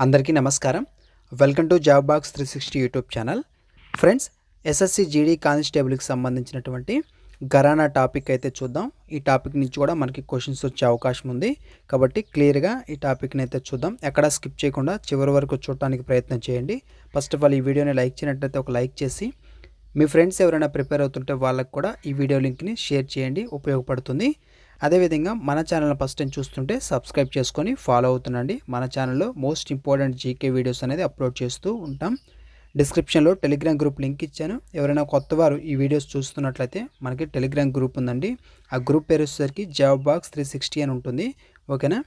అందరికీ నమస్కారం. Welcome to job box 360 YouTube channel. Friends, SSC GD కానిస్టేబుల్కి సంబంధించినటువంటి ఘరానా టాపిక్ అయితే చూద్దాం. ఈ టాపిక్ నుంచి కూడా మనకి క్వశ్చన్స్ వచ్చే అవకాశం ఉంది కాబట్టి క్లియర్గా ఈ టాపిక్ని అయితే చూద్దాం. ఎక్కడ స్కిప్ చేయకుండా చివరి వరకు చూడటానికి ప్రయత్నం చేయండి. ఫస్ట్ ఆఫ్ ఆల్ ఈ వీడియోని లైక్ చేయనట్లయితే ఒక లైక్ చేసి మీ ఫ్రెండ్స్ ఎవరైనా ప్రిపేర్ అవుతుంటే వాళ్ళకు కూడా ఈ వీడియో లింక్ని షేర్ చేయండి, ఉపయోగపడుతుంది. అదేవిధంగా మన ఛానల్ ఫస్ట్ టైం చూస్తుంటే సబ్స్క్రైబ్ చేసుకొని ఫాలో అవుతుండండి. మన ఛానల్లో మోస్ట్ ఇంపార్టెంట్ జీకే వీడియోస్ అనేది అప్లోడ్ చేస్తూ ఉంటాం. డిస్క్రిప్షన్లో టెలిగ్రామ్ గ్రూప్ లింక్ ఇచ్చాను. ఎవరైనా కొత్త వారు ఈ వీడియోస్ చూస్తున్నట్లయితే మనకి టెలిగ్రామ్ గ్రూప్ ఉందండి. ఆ గ్రూప్ పేరు వచ్చేసరికి జాబ్ బాక్స్ 360 అని ఉంటుంది. ఓకేనా?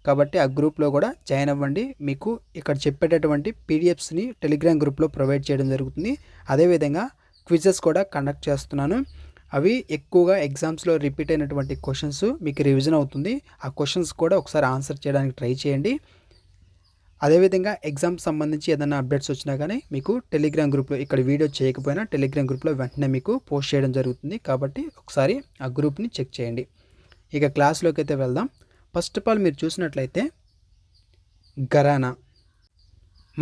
కాబట్టి ఆ గ్రూప్లో కూడా జాయిన్ అవ్వండి. మీకు ఇక్కడ చెప్పేటటువంటి పీడిఎఫ్స్ని టెలిగ్రామ్ గ్రూప్లో ప్రొవైడ్ చేయడం జరుగుతుంది. అదేవిధంగా క్విజెస్ కూడా కండక్ట్ చేస్తున్నాను. అవి ఎక్కువగా ఎగ్జామ్స్లో రిపీట్ అయినటువంటి క్వశ్చన్స్ మీకు రివిజన్ అవుతుంది. ఆ క్వశ్చన్స్ కూడా ఒకసారి ఆన్సర్ చేయడానికి ట్రై చేయండి. అదేవిధంగా ఎగ్జామ్ సంబంధించి ఏదైనా అప్డేట్స్ వచ్చినా కానీ మీకు టెలిగ్రామ్ గ్రూప్లో, ఇక్కడ వీడియో చేయకపోయినా టెలిగ్రామ్ గ్రూప్లో వెంటనే మీకు పోస్ట్ చేయడం జరుగుతుంది. కాబట్టి ఒకసారి ఆ గ్రూప్ని చెక్ చేయండి. ఇక క్లాస్లోకి అయితే వెళ్దాం. ఫస్ట్ ఆఫ్ ఆల్ మీరు చూసినట్లయితే ఘరానా.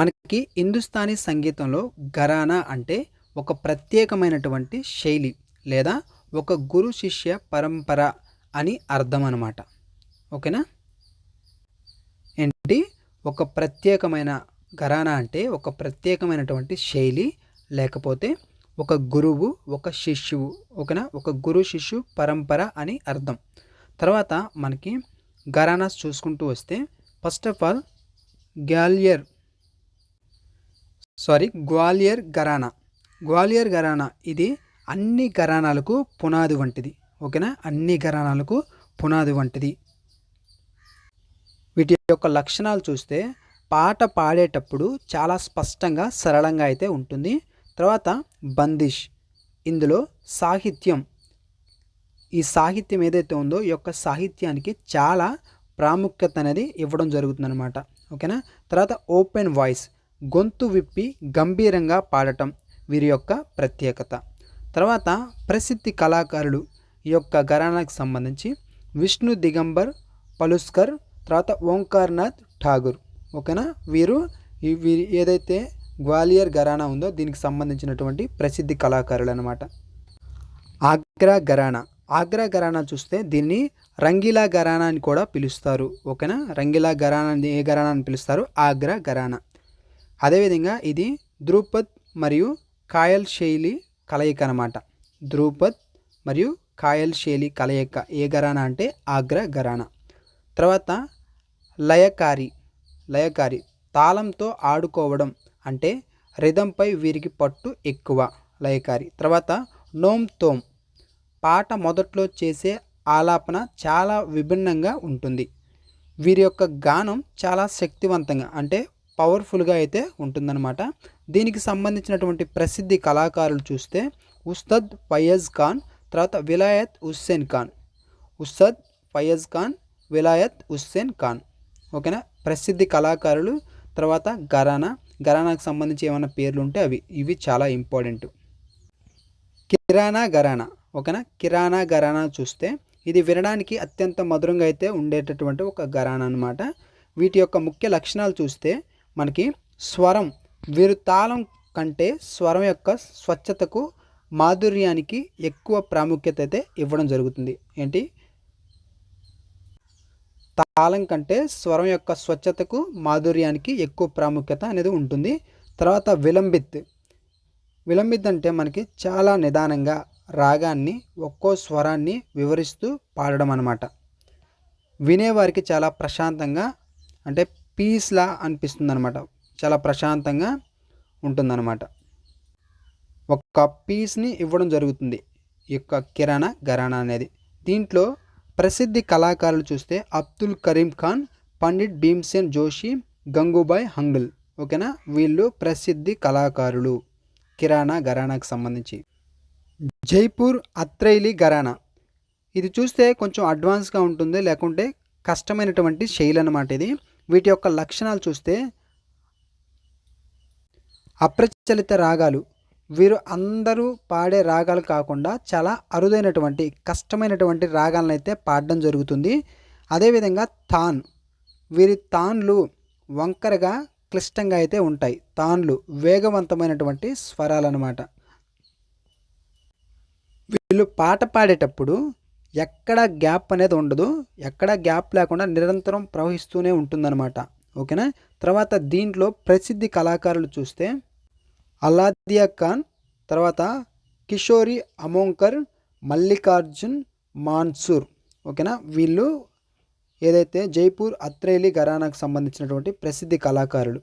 మనకి హిందుస్థానీ సంగీతంలో ఘరానా అంటే ఒక ప్రత్యేకమైనటువంటి శైలి లేదా ఒక గురు శిష్య పరంపర అని అర్థం అన్నమాట. ఓకేనా? ఏంటి? ఒక ప్రత్యేకమైన ఘరానా అంటే ఒక ప్రత్యేకమైనటువంటి శైలి, లేకపోతే ఒక గురువు, ఒక శిష్యువు. ఓకేనా? ఒక గురు శిష్యు పరంపర అని అర్థం. తర్వాత మనకి ఘరానాస్ చూసుకుంటూ వస్తే ఫస్ట్ ఆఫ్ ఆల్ గ్వాలియర్ ఘరానా. గ్వాలియర్ ఘరానా ఇది అన్ని ఘరానాలకు పునాది వంటిది. ఓకేనా? అన్ని ఘరానాలకు పునాది వంటిది. వీటి యొక్క లక్షణాలు చూస్తే పాట పాడేటప్పుడు చాలా స్పష్టంగా, సరళంగా అయితే ఉంటుంది. తర్వాత బందిష్, ఇందులో సాహిత్యం, ఈ సాహిత్యం ఏదైతే ఉందో ఈ యొక్క సాహిత్యానికి చాలా ప్రాముఖ్యత అనేది ఇవ్వడం జరుగుతుందన్నమాట. ఓకేనా? తర్వాత ఓపెన్ వాయిస్, గొంతు విప్పి గంభీరంగా పాడటం వీరి యొక్క ప్రత్యేకత. తర్వాత ప్రసిద్ధి కళాకారులు ఈ యొక్క ఘరానాకి సంబంధించి విష్ణు దిగంబర్ పలుస్కర్, తర్వాత ఓంకార్నాథ్ ఠాగూర్. ఓకేనా? వీరు ఏదైతే గ్వాలియర్ ఘరానా ఉందో దీనికి సంబంధించినటువంటి ప్రసిద్ధి కళాకారులు అనమాట. ఆగ్రా ఘరానా. ఆగ్రా ఘరానా చూస్తే దీన్ని రంగీలా ఘరానా అని కూడా పిలుస్తారు. ఓకేనా? రంగీలా ఘరానా ఏ ఘరానా అని పిలుస్తారు? ఆగ్రా ఘరానా. అదేవిధంగా ఇది ధ్రుపద్ మరియు ఖయాల్ శైలి కలయిక అనమాట. ధ్రుపద్ మరియు ఖయాల్ శైలి కలయిక ఏ ఘరానా అంటే ఆగ్రా ఘరానా. తర్వాత లయకారి తాళంతో ఆడుకోవడం అంటే రిధంపై వీరికి పట్టు ఎక్కువ, లయకారి. తర్వాత నోమ్ తోమ్, పాట మొదట్లో చేసే ఆలాపన చాలా విభిన్నంగా ఉంటుంది. వీరి యొక్క గానం చాలా శక్తివంతంగా అంటే పవర్ఫుల్గా అయితే ఉంటుందన్నమాట. దీనికి సంబంధించినటువంటి ప్రసిద్ధి కళాకారులు చూస్తే ఉస్తాద్ ఫయజ్ ఖాన్, తర్వాత విలాయత్ హుస్సేన్ ఖాన్. ఉస్తాద్ ఫయజ్ ఖాన్, విలాయత్ హుస్సేన్ ఖాన్. ఓకేనా? ప్రసిద్ధి కళాకారులు. తర్వాత ఘరానాకు సంబంధించి ఏమైనా పేర్లు ఉంటే ఇవి చాలా ఇంపార్టెంట్. కిరాణా ఘరానా. ఓకేనా? కిరాణా ఘరానా చూస్తే ఇది వినడానికి అత్యంత మధురంగా అయితే ఉండేటటువంటి ఒక ఘరానా అనమాట. వీటి యొక్క ముఖ్య లక్షణాలు చూస్తే మనకి స్వరం, వీరు తాళం కంటే స్వరం యొక్క స్వచ్ఛతకు, మాధుర్యానికి ఎక్కువ ప్రాముఖ్యత అయితే ఇవ్వడం జరుగుతుంది. ఏంటి? తాళం కంటే స్వరం యొక్క స్వచ్ఛతకు, మాధుర్యానికి ఎక్కువ ప్రాముఖ్యత అనేది ఉంటుంది. తర్వాత విలంబిత్ అంటే మనకి చాలా నిదానంగా రాగాన్ని, ఒక్కో స్వరాన్ని వివరిస్తూ పాడడం అన్నమాట. వినేవారికి చాలా ప్రశాంతంగా అంటే పీస్లా అనిపిస్తుంది అనమాట. చాలా ప్రశాంతంగా ఉంటుందన్నమాట. ఒక పీస్ని ఇవ్వడం జరుగుతుంది ఈ యొక్క కిరాణా ఘరానా అనేది. దీంట్లో ప్రసిద్ధి కళాకారులు చూస్తే అబ్దుల్ కరీం ఖాన్, పండిట్ భీమ్సేన్ జోషి, గంగూబాయ్ హంగల్. ఓకేనా? వీళ్ళు ప్రసిద్ధి కళాకారులు కిరాణా ఘరానాకు సంబంధించి. జైపూర్ అత్రైలి ఘరానా. ఇది చూస్తే కొంచెం అడ్వాన్స్గా ఉంటుంది, లేకుంటే కష్టమైనటువంటి శైలి అన్నమాట ఇది. వీటి యొక్క లక్షణాలు చూస్తే అప్రచలిత రాగాలు, వీరు అందరూ పాడే రాగాలు కాకుండా చాలా అరుదైనటువంటి, కష్టమైనటువంటి రాగాలను అయితే పాడడం జరుగుతుంది. అదేవిధంగా వీరి తాన్లు వంకరగా క్లిష్టంగా అయితే ఉంటాయి. తాన్లు వేగవంతమైనటువంటి స్వరాలు అన్నమాట. వీళ్ళు పాట పాడేటప్పుడు ఎక్కడ గ్యాప్ అనేది ఉండదు. ఎక్కడ గ్యాప్ లేకుండా నిరంతరం ప్రవహిస్తూనే ఉంటుందన్నమాట. ఓకేనా. తర్వాత దీంట్లో ప్రసిద్ధి కళాకారులు చూస్తే అల్లాదియా ఖాన్, తర్వాత కిషోరి అమోంకర్, మల్లికార్జున్ మాన్సూర్. ఓకేనా. వీళ్ళు ఏదైతే జైపూర్ అత్రేలి ఘరానాకు సంబంధించినటువంటి ప్రసిద్ధి కళాకారులు.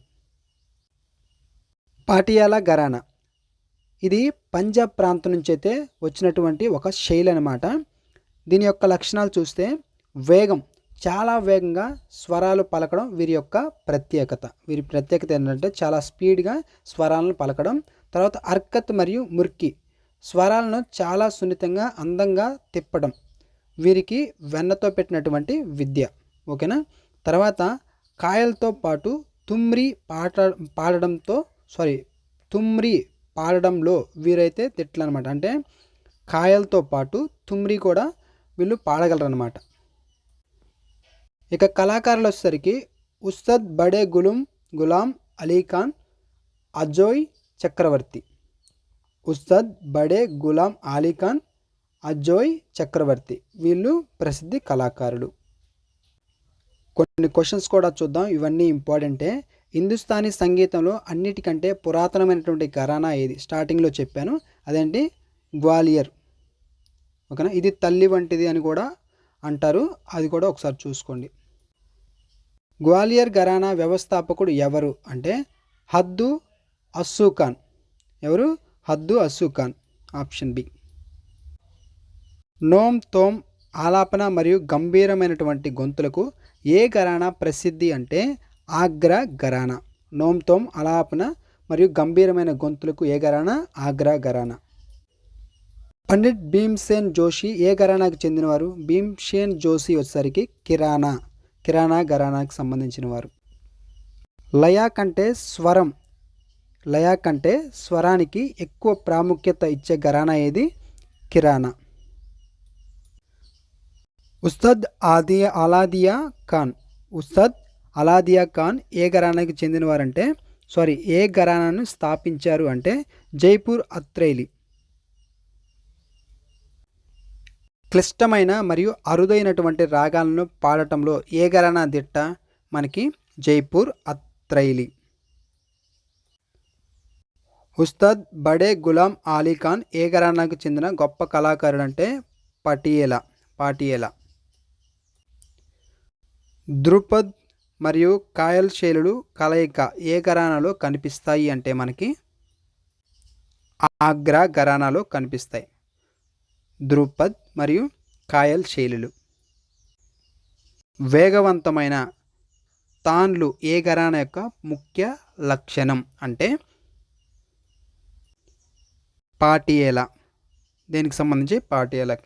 పాటియాలా ఘరానా ఇది పంజాబ్ ప్రాంతం నుంచి అయితే వచ్చినటువంటి ఒక శైలి అనమాట. దీని యొక్క లక్షణాలు చూస్తే వేగం, చాలా వేగంగా స్వరాలు పలకడం వీరి యొక్క ప్రత్యేకత. వీరి ప్రత్యేకత ఏంటంటే చాలా స్పీడ్గా స్వరాలను పలకడం. తర్వాత అర్కత్ మరియు ముర్కి స్వరాలను చాలా సున్నితంగా అందంగా తిప్పడం వీరికి వెన్నతో పెట్టినటువంటి విద్య. ఓకేనా. తర్వాత కాయలతో పాటు తుమ్రి తుమ్రి పాడడంలో వీరైతే తిట్లు అనమాట. అంటే కాయలతో పాటు తుమ్రి కూడా వీళ్ళు పాడగలరు అనమాట. ఇక కళాకారులు వచ్చేసరికి ఉస్తాద్ బడే గులాం అలీఖాన్, అజోయ్ చక్రవర్తి. ఉస్తాద్ బడే గులాం అలీఖాన్, అజోయ్ చక్రవర్తి వీళ్ళు ప్రసిద్ధి కళాకారులు. కొన్ని క్వశ్చన్స్ కూడా చూద్దాం. ఇవన్నీ ఇంపార్టెంటే. హిందుస్థానీ సంగీతంలో అన్నిటికంటే పురాతనమైనటువంటి ఘరానా ఏది? స్టార్టింగ్లో చెప్పాను, అదేంటి గ్వాలియర్. ఓకేనా. ఇది తల్లి వంటిది అని కూడా అంటారు, అది కూడా ఒకసారి చూసుకోండి. గ్వాలియర్ ఘరానా వ్యవస్థాపకుడు ఎవరు అంటే హద్దు అస్సు ఖాన్. ఎవరు? హద్దు అస్సు ఖాన్. Option B. నోమ్ తోమ్ ఆలాపన మరియు గంభీరమైనటువంటి గొంతులకు ఏ ఘరానా ప్రసిద్ధి అంటే ఆగ్రా ఘరానా. నోమ్ తోమ్ ఆలాపన మరియు గంభీరమైన గొంతులకు ఏ ఘరానా? ఆగ్రా ఘరానా. పండిట్ భీమ్సేన్ జోషి ఏ ఘరానాకు చెందినవారు? భీమ్సేన్ జోషి వచ్చేసరికి కిరాణా ఘరానాకు సంబంధించిన వారు. లయ కంటే స్వరానికి ఎక్కువ ప్రాముఖ్యత ఇచ్చే ఘరానా ఏది? కిరాణా. ఉస్తాద్ అలాదియా ఖాన్ ఏ ఘరానాకి చెందినవారంటే ఏ ఘరానాను స్థాపించారు అంటే జైపూర్ అత్రేలి. క్లిష్టమైన మరియు అరుదైనటువంటి రాగాలను పాడటంలో ఏ ఘరానా దిట్ట? మనకి జైపూర్ అత్రైలి. ఉస్తాద్ బడే గులాం అలీఖాన్ ఏ ఘరానాకు చెందిన గొప్ప కళాకారుడు అంటే పాటియేలా. ధ్రుపద్ మరియు కాయల్ శైలులు కలయిక ఏ ఘరానాలో కనిపిస్తాయి అంటే మనకి ఆగ్రా ఘరానాలో కనిపిస్తాయి. ధ్రుపద్ మరియు కాయల్ శైలులు. వేగవంతమైన తాన్లు ఏ ఘరానా యొక్క ముఖ్య లక్షణం అంటే పాటియేలా. దీనికి సంబంధించి పాటియేలా.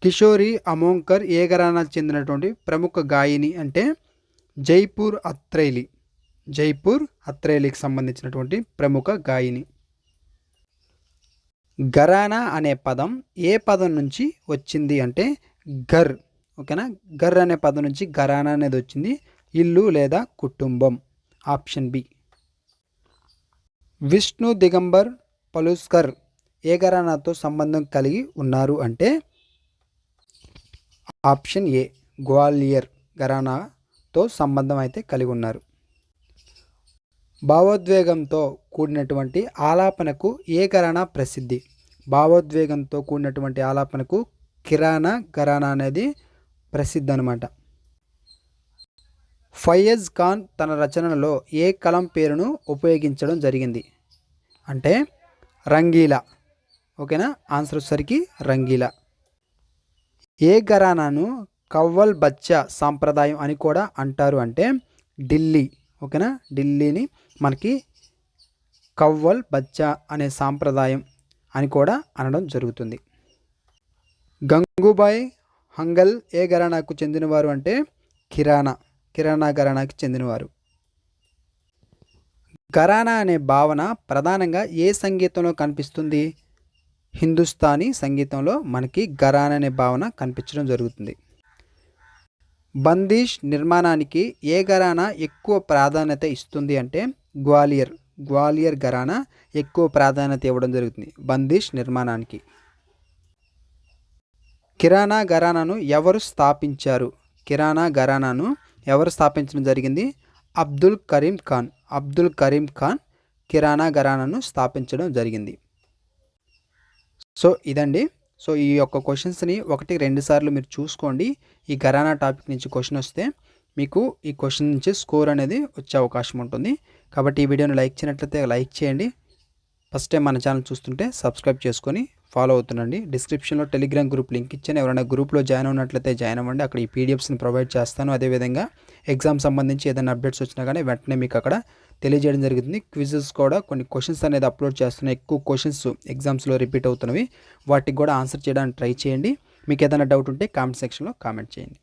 కిషోరి అమోంకర్ ఏ ఘరానాకు చెందినటువంటి ప్రముఖ గాయని అంటే జైపూర్ అత్రేలికి సంబంధించినటువంటి ప్రముఖ గాయని. ఘరానా అనే పదం ఏ పదం నుంచి వచ్చింది అంటే ఘర్. ఓకేనా. ఘర్ అనే పదం నుంచి ఘరానా అనేది వచ్చింది, ఇల్లు లేదా కుటుంబం. Option B. విష్ణు దిగంబర్ పలుస్కర్ ఏ ఘరానాతో సంబంధం కలిగి ఉన్నారు అంటే ఆప్షన్ ఏ గ్వాలియర్ ఘరానాతో సంబంధం అయితే కలిగి ఉన్నారు. భావోద్వేగంతో కూడినటువంటి ఆలాపనకు ఏ ఘరానా ప్రసిద్ధి? భావోద్వేగంతో కూడినటువంటి ఆలాపనకు కిరాణా ఘరానా అనేది ప్రసిద్ధి అనమాట. ఫయజ్ ఖాన్ తన రచనలో ఏ కలం పేరును ఉపయోగించడం జరిగింది అంటే రంగీలా. ఓకేనా. ఆన్సర్ వచ్చేసరికి రంగీలా. ఏ ఘరానాను కవ్వల్ బచ్చా సాంప్రదాయం అని కూడా అంటారు అంటే ఢిల్లీ. ఓకేనా. ఢిల్లీని మనకి కవ్వల్ బచ్చా అనే సాంప్రదాయం అని కూడా అనడం జరుగుతుంది. గంగూబాయ్ హంగల్ ఏ ఘరానాకు చెందినవారు అంటే కిరాణా ఘరానాకి చెందినవారు. ఘరానా అనే భావన ప్రధానంగా ఏ సంగీతంలో కనిపిస్తుంది? హిందుస్థానీ సంగీతంలో మనకి ఘరానా అనే భావన కనిపించడం జరుగుతుంది. బందిష్ నిర్మాణానికి ఏ ఘరానా ఎక్కువ ప్రాధాన్యత ఇస్తుంది అంటే గ్వాలియర్ ఘరానా ఎక్కువ ప్రాధాన్యత ఇవ్వడం జరుగుతుంది బందిష్ నిర్మాణానికి. కిరాణా ఘరానాను ఎవరు స్థాపించారు? కిరాణా ఘరానాను ఎవరు స్థాపించడం జరిగింది? అబ్దుల్ కరీం ఖాన్ కిరాణా ఘరానాను స్థాపించడం జరిగింది. సో ఇదండి. సో ఈ యొక్క క్వశ్చన్స్ని 1-2 సార్లు మీరు చూసుకోండి. ఈ ఘరానా టాపిక్ నుంచి క్వశ్చన్ వస్తే మీకు ఈ క్వశ్చన్ నుంచి స్కోర్ అనేది వచ్చే అవకాశం ఉంటుంది. కాబట్టి ఈ వీడియోని లైక్ చేయనట్లయితే లైక్ చేయండి. ఫస్ట్ టైం మన ఛానల్ చూస్తుంటే సబ్స్క్రైబ్ చేసుకొని ఫాలో అవుతుండండి. డిస్క్రిప్షన్లో టెలిగ్రామ్ గ్రూప్ లింక్ ఇచ్చాను. ఎవరైనా గ్రూప్లో జాయిన్ అవునట్లయితే జాయిన్ అవ్వండి. అక్కడ ఈ పీడిఎఫ్స్ని ప్రొవైడ్ చేస్తాను. అదేవిధంగా ఎగ్జామ్ సంబంధించి ఏదైనా అప్డేట్స్ వచ్చినా కానీ వెంటనే మీకు అక్కడ తెలియజేయడం జరుగుతుంది. క్విజెస్ కూడా కొన్ని క్వశ్చన్స్ అనేది అప్లోడ్ చేస్తున్నాయి. ఎక్కువ క్వశ్చన్స్ ఎగ్జామ్స్లో రిపీట్ అవుతున్నవి. వాటికి కూడా ఆన్సర్ చేయడానికి ట్రై చేయండి. మీకు ఏదైనా డౌట్ ఉంటే కామెంట్ సెక్షన్లో కామెంట్ చేయండి.